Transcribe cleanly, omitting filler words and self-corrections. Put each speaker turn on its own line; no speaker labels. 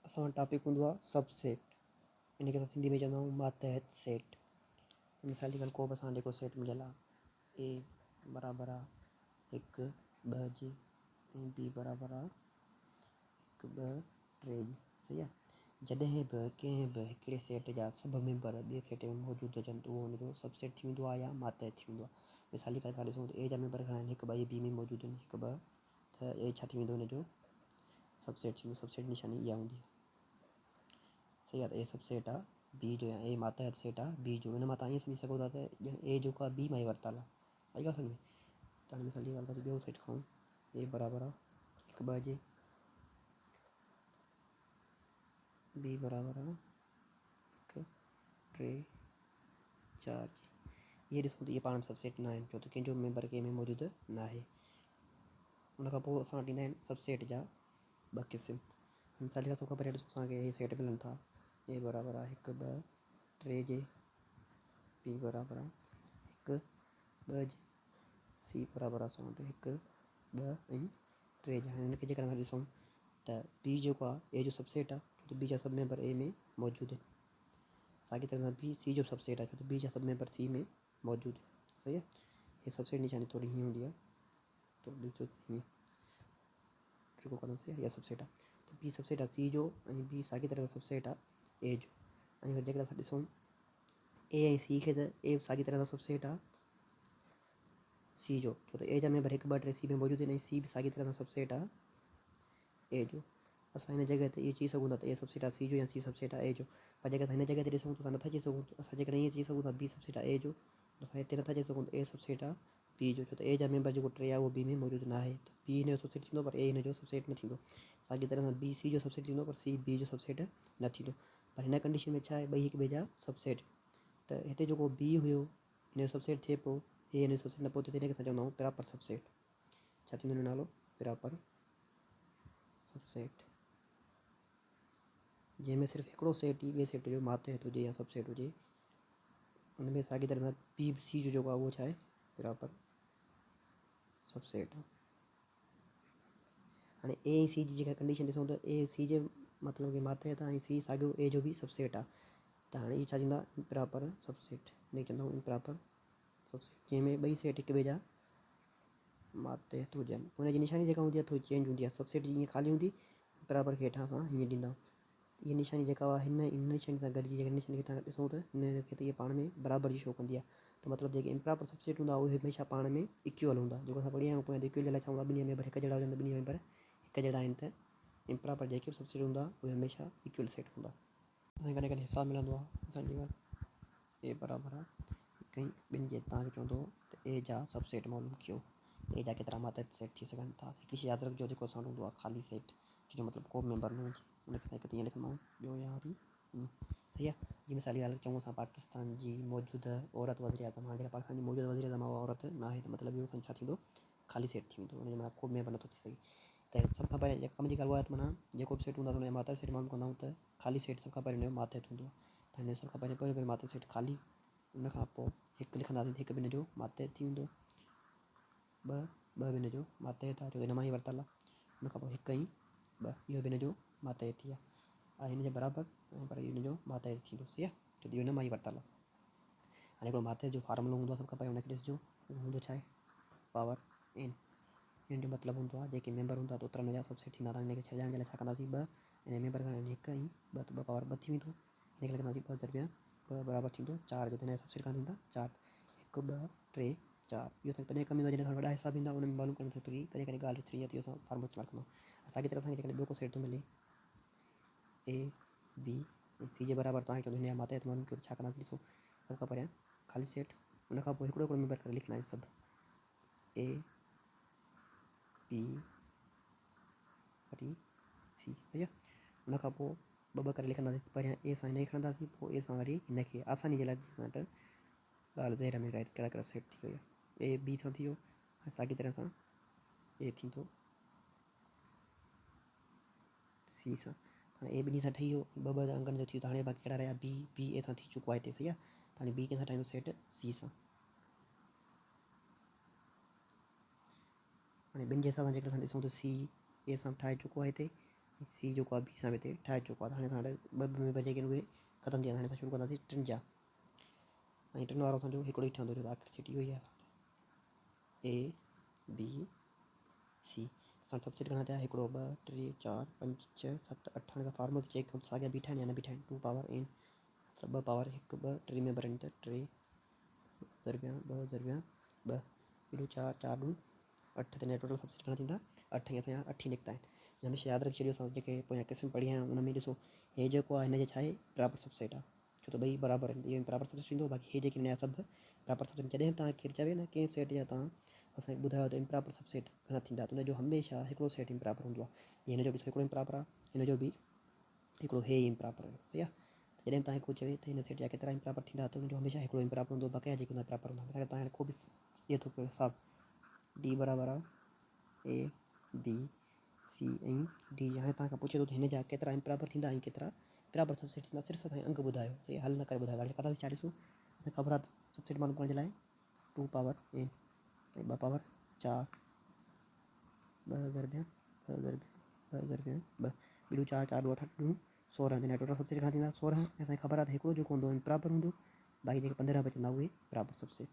असां टॉपिक हूंदो आहे सबसेट, इन खे असां सिंधी में चवंदा आहियूं मातहत सेट। मिसाल जी ॻाल्हि को बि असां जेको सेट मिलियल आहे ए बराबरि आहे 1 2 जी ऐं बी बराबरि आहे 1 2 3 जी, सही आहे। जॾहिं बि कंहिं बि हिकिड़े सेट जा सभु मेंबर ॿिए सेट में मौजूदु हुजनि त उहो हुनजो सबसेट थी वेंदो आहे या मातहत थी वेंदो आहे। मिसाल जी ॻाल्हि असां ॾिसूं त ए जा मेंबर घणा आहिनि 1 2 बी में मौजूदु आहिनि 1 2, त ए छा थी वेंदो हुनजो सबसेट थी वेंदो। सबसेट निशानी इहा हूंदी आहे, सही आहे। त ए सबसेट आहे बी जो, या ए मातहत सेट आहे बी जो। हिन मां तव्हां ईअं सम्झी सघो था त ए जेको आहे बी मां ई वरितलु आहे, आई ॻाल्हि सम्झ में। त हाणे मिसाल जी ॻाल्हि करियूं ॿियो सेट खणूं, ए बराबरि आहे 1 2 जे, बी बराबरि आहे 1 3 4 जी। इहे ॾिसूं त इहे पाण सबसेट न आहिनि, छो त कंहिंजो मेंबर कंहिं में मौजूदु न आहे। उनखां पोइ असां वटि ईंदा आहिनि सबसेट जा ॿ क़िस्म। मिसाल जी तौर पर ॾिसो असांखे इहे सेट मिलनि था, ए बराबरि आहे 1 2 3 जे, बी बराबरि आहे 1 2 जे, सी बराबरि आहे असां वटि 1 2 ऐं 3 जे। हाणे हिनखे जेकर असां ॾिसूं त बी जेको आहे ए जो सबसेट आहे, छो त बी जा सभु मेंबर ए में मौजूदु आहिनि। साॻी तरह बी सी जो सबसेट आहे, छो त बी जा सभु मेंबर सी में मौजूदु आहिनि, सही आहे। हे सबसेट निशानी थोरी हीअं हूंदी आहे, तो ॾिसो हीअं जेको कंदो सही आहे, इहा सबसेट आहे। त बी सबसेट आहे सी जो ऐं बी साॻी तरह सबसेट आहे ए जो। ऐं जेकर असां ॾिसूं ए ऐं सी खे, त ए साॻी तरह सां सबसेट आहे सी जो, छो त ए जा मेंबर 1 2 3 सी में मौजूदु आहिनि ऐं सी बि साॻी तरह सां सबसेट आहे ए जो। असां हिन जॻह ते इहो चई सघूं था त ए सबसेट आहे सी जो या सी सबसेट आहे ए जो। पर जेकर असां हिन जॻह ते ॾिसूं त असां नथा चई सघूं, असां जेकर ईअं चई सघूं था बी सबसेट आहे ए जो, असां हिते नथा चई सघूं त ए सबसेट आहे बी जो, छो त ए जा मेंबर जेको 3 आहे उहो बी में मौजूदु न आहे। त बी हिन जो सबसेट थींदो पर ए हिन जो सबसेट न थींदो। साॻी तरह सां बी सी जो सबसेट थींदो पर सी बी जो सबसेट न थींदो। पर हिन कंडीशन में छा आहे, ॿई हिक ॿिए जा सबसेट। त हिते जेको बी हुयो हिन जो सबसेट थिए पोइ ए हिन जो सबसेट न पियो थिए, त हिनखे असां चवंदा आहियूं प्रॉपर सबसेट। छा थींदो हिन जो नालो, प्रॉपर सबसेट। जंहिंमें सिर्फ़ु हिकिड़ो सेट ई ॿिए सेट जो मातहत हुजे या सबसेट हुजे, उनमें साॻी तरह सां बी सी जो जेको आहे उहो छा आहे, प्रॉपर सबसेट। हाणे ए ऐं सी जी जेका कंडीशन ॾिसूं त ए सी जे मतिलबु कि मातहत आहे ऐं सी साॻियो ए जो बि सबसेट आहे। त हाणे इहे छा थींदा, इम्प्रॉपर सबसेट। हिनखे चवंदा आहियूं इम्प्रॉपर सबसेट, जंहिंमें ॿई सेट हिक ॿिए जा मातहत हुजनि। हुनजी निशानी जेका हूंदी आहे थोरी चेंज हूंदी आहे। सबसेट जी ईअं ख़ाली हूंदी, इम्प्रॉपर खे हेठां असां हीअं ॾींदा आहियूं। इहा निशानी जेका आहे हिन निशानी सां गॾिजी जेकर निशानी खे तव्हां ॾिसूं त हिनखे त इहे पाण में बराबरि जी शो कंदी आहे। त मतिलबु जेके इम्प्रॉपर सबसेट हूंदा उहे हमेशह पाण में इक्वल हूंदा। जेको असां पढ़ी आया आहियूं पोइ इक्वल जे लाइ छा हूंदा, ॿिन्ही मेंबर हिक जहिड़ा हुजनि त ॿिन्ही मेंबर हिक जहिड़ा आहिनि, त इम्प्रॉपर जेके बि सबसेट हूंदा उहे हमेशह इक्वल सेट हूंदा। असांखे कॾहिं कॾहिं हिसाब मिलंदो आहे असांजी ॻाल्हि ए बराबरि आहे कई ॿिनि जे, तव्हांखे चवंदो त ए जा सबसेट मालूम कयो, ए जा केतिरा मातहत सेट थी सघनि था। हिकिड़ी शइ यादि रखिजो, जेको असां वटि हूंदो आहे ख़ाली सेट, जो मतिलबु को बि मेंबर न हुजे, उनखे असां हिकु तीअं लिखंदा आहियूं, ॿियो या वरी ईअं, सही आहे। जीअं मिसाल जी ॻाल्हि चऊं असां पाकिस्तान जी मौजूदह औरत वज़ीर आज़म, हाणे जेका पाकिस्तान जी मौजूदह वज़ीर आज़म आहे उहा औरत न आहे, त मतिलबु इहो छा थींदो, ख़ाली सेट थी वेंदो, हुनजे मां को बि मेंबर नथो थी सघे। त सभ खां पहिरियों जेका कम जी ॻाल्हि उहा आहे, त माना जेको बि सेट हूंदा हुनजा मातहत सेट मालूम कंदा आहियूं, त ख़ाली सेट सभ खां पहिरियों हुनजो मातहत हूंदो आहे। त हिन सभ खां पहिरियों मातहत सेट ख़ाली, उनखां पोइ हिकु लिखंदासीं, हिकु ॿिनि जो मातहत थी वेंदो, ॿ बि हिन जो मातहत आहे, छो हिन मां ई वरितलु आहे। उनखां पोइ हिकु ऐं ॿ, इहो बि हिन जो मातहत थी आहे हिन जे बराबरि, पर हिन जो मातहत थींदो, सही आहे, छो त इहो हिन मां ई वरितलु आहे। हाणे हिकिड़ो मातहत जो फार्मूलो हूंदो आहे, सभ खां पहिरियों हुनखे ॾिसिजो, उहो हूंदो छा आहे, पावर एन। इन जो मतिलबु हूंदो आहे जेके मेंबर हूंदा त ओतिरा हुनजा सबसेट थींदा। त हिनखे छॾाइण जे लाइ छा कंदासीं, ॿ, ऐं मेंबर घणा आहिनि, हिकु ऐं ॿ, त ॿ पावर ॿ थी वेंदो। हिनखे लिखंदासीं 2 ज़रिया ॿ बराबरि थींदो 4, जो त हिन जा सबसेट घणा थींदा 4, 1 2 3 4। इहो असांखे तॾहिं कमु ईंदो आहे जॾहिं असां वॾा हिसाब ईंदा उन में मालूम करण थोरी कॾहिं कॾहिं ॻाल्हि विसरी वेंदी आहे, त इहो असां फार्मूलो इस्तेमालु कंदा आहियूं। साॻी तरह असांखे जेकॾहिं ॿियो को सेट थो मिले ए बी ऐं सी जे बराबरि, तव्हांखे हिन जा मातहत मालूम कयो, त छा कंदासीं, ॾिसो सभ खां पहिरियां ख़ाली सेट, उनखां पोइ हिकिड़ो हिकिड़ो मेंबर करे लिखंदा आहियूं सभु, ए बी वरी सी, सही आहे। उनखां पोइ ॿ ॿ करे लिखंदासीं, पहिरियां ए सां हिनखे खणंदासीं, पोइ ए सां वरी हिनखे, आसानी जे लाइ असां वटि ॻाल्हि ज़हर में रहे कहिड़ा कहिड़ा सेट थी वई आहे। ए बी सां थी वियो, ऐं साॻी तरह सां ए थींदो सी सां। हाणे ए ॿिन्ही सां ठही वियो, ॿ ॿ अंगनि जो थी वियो, त हाणे बाक़ी कहिड़ा रहिया, बी, बी ए सां थी चुको आहे हिते, सही आहे। त हाणे बी कंहिंसां ठाहींदो सेट, सी सां। हाणे ॿिनि जे हिसाब सां जेकर असां ॾिसूं त सी ए सां ठाहे चुको आहे हिते, सी जेको आहे बी सां हिते ठाहे चुको आहे। हाणे असां ॿ में बजे उहे ख़तमु थी वेंदा। हाणे असां शुरू कंदासीं टिनि जा, ऐं टिनि वारो असांजो हिकिड़ो ई ठहंदो रहियो। आख़िरी सेट इहो ई आहे ए बी सी। असां सबसेट घणा थिया, हिकिड़ो ॿ टे चारि पंज छह सत अठ। हाणे फॉर्मूलो चेक कयूं साॻिया बी ठाहिनि या न बी ठाहिनि। 2 पावर n मतिलबु 2 पावर 1 2 टे में भरनि त 3 2 ज़रिया 2 हेॾो 4 4 ॾूं 8 त टोटल सबसेट घणा थींदा 8 ई असांजा 8 ई निकिता आहिनि। हमेशह यादि रखी छॾियो, असां जेके पोयां क़िस्म पढ़ी आहियां उन में ॾिसो हे जेको आहे हिनजे छा आहे बराबरि सबसेट आहे, छो त ॿई बराबरि आहिनि। इहो बराबरि सबसेट थींदो, बाक़ी हे जेके नया सभु बराबरि सबसेट। जॾहिं तव्हां केरु चवे न कंहिं सेट जा तव्हां असांखे ॿुधायो त इम्प्रॉपर सबसेट घणा थींदा, त हुनजो हमेशह हिकिड़ो सेट इम्प्रॉपर हूंदो आहे। हिन जो बि हिकिड़ो इम्प्रॉपर आहे, हिन जो बि हिकिड़ो हे इम्प्रॉपर आहे, सही आहे। जॾहिं तव्हांखे को चवे त हिन सेट जा केतिरा इम्प्रॉपर थींदा, त हुनजो हमेशह हिकिड़ो इम्प्रॉपर हूंदो, बक़ाया जेके हूंदा प्रॉपर हूंदा। अगरि तव्हां को बि इहे थो कयो हिसाबु डी बराबरि आहे ए बी सी ऐं डी। हाणे तव्हांखां पुछे थो त हिन जा केतिरा इम्प्रॉपर थींदा ऐं केतिरा बराबरि सबसेट थींदा, सिर्फ़ु असांखे अंक ॿुधायो, सही हल न करे ॿुधायो। हाणे कंदासीं छा ॾिसो, असांखे ख़बर आहे सबसेट मालूम करण जे लाइ 2 पावर n ऐं 2 पावर 4 2 ज़रिया 2 ज़रिया 2 ज़रिया 2 ॿियूं 4 4 ॾूं 8 ॾूं 16। हिन टोटल सबसेट घणा थींदा 16। ऐं असांखे ख़बर आहे त हिकिड़ो जेको हूंदो इम्प्रॉपर हूंदो, बाक़ी जेके 15 बचंदा उहे बराबरि सबसेट।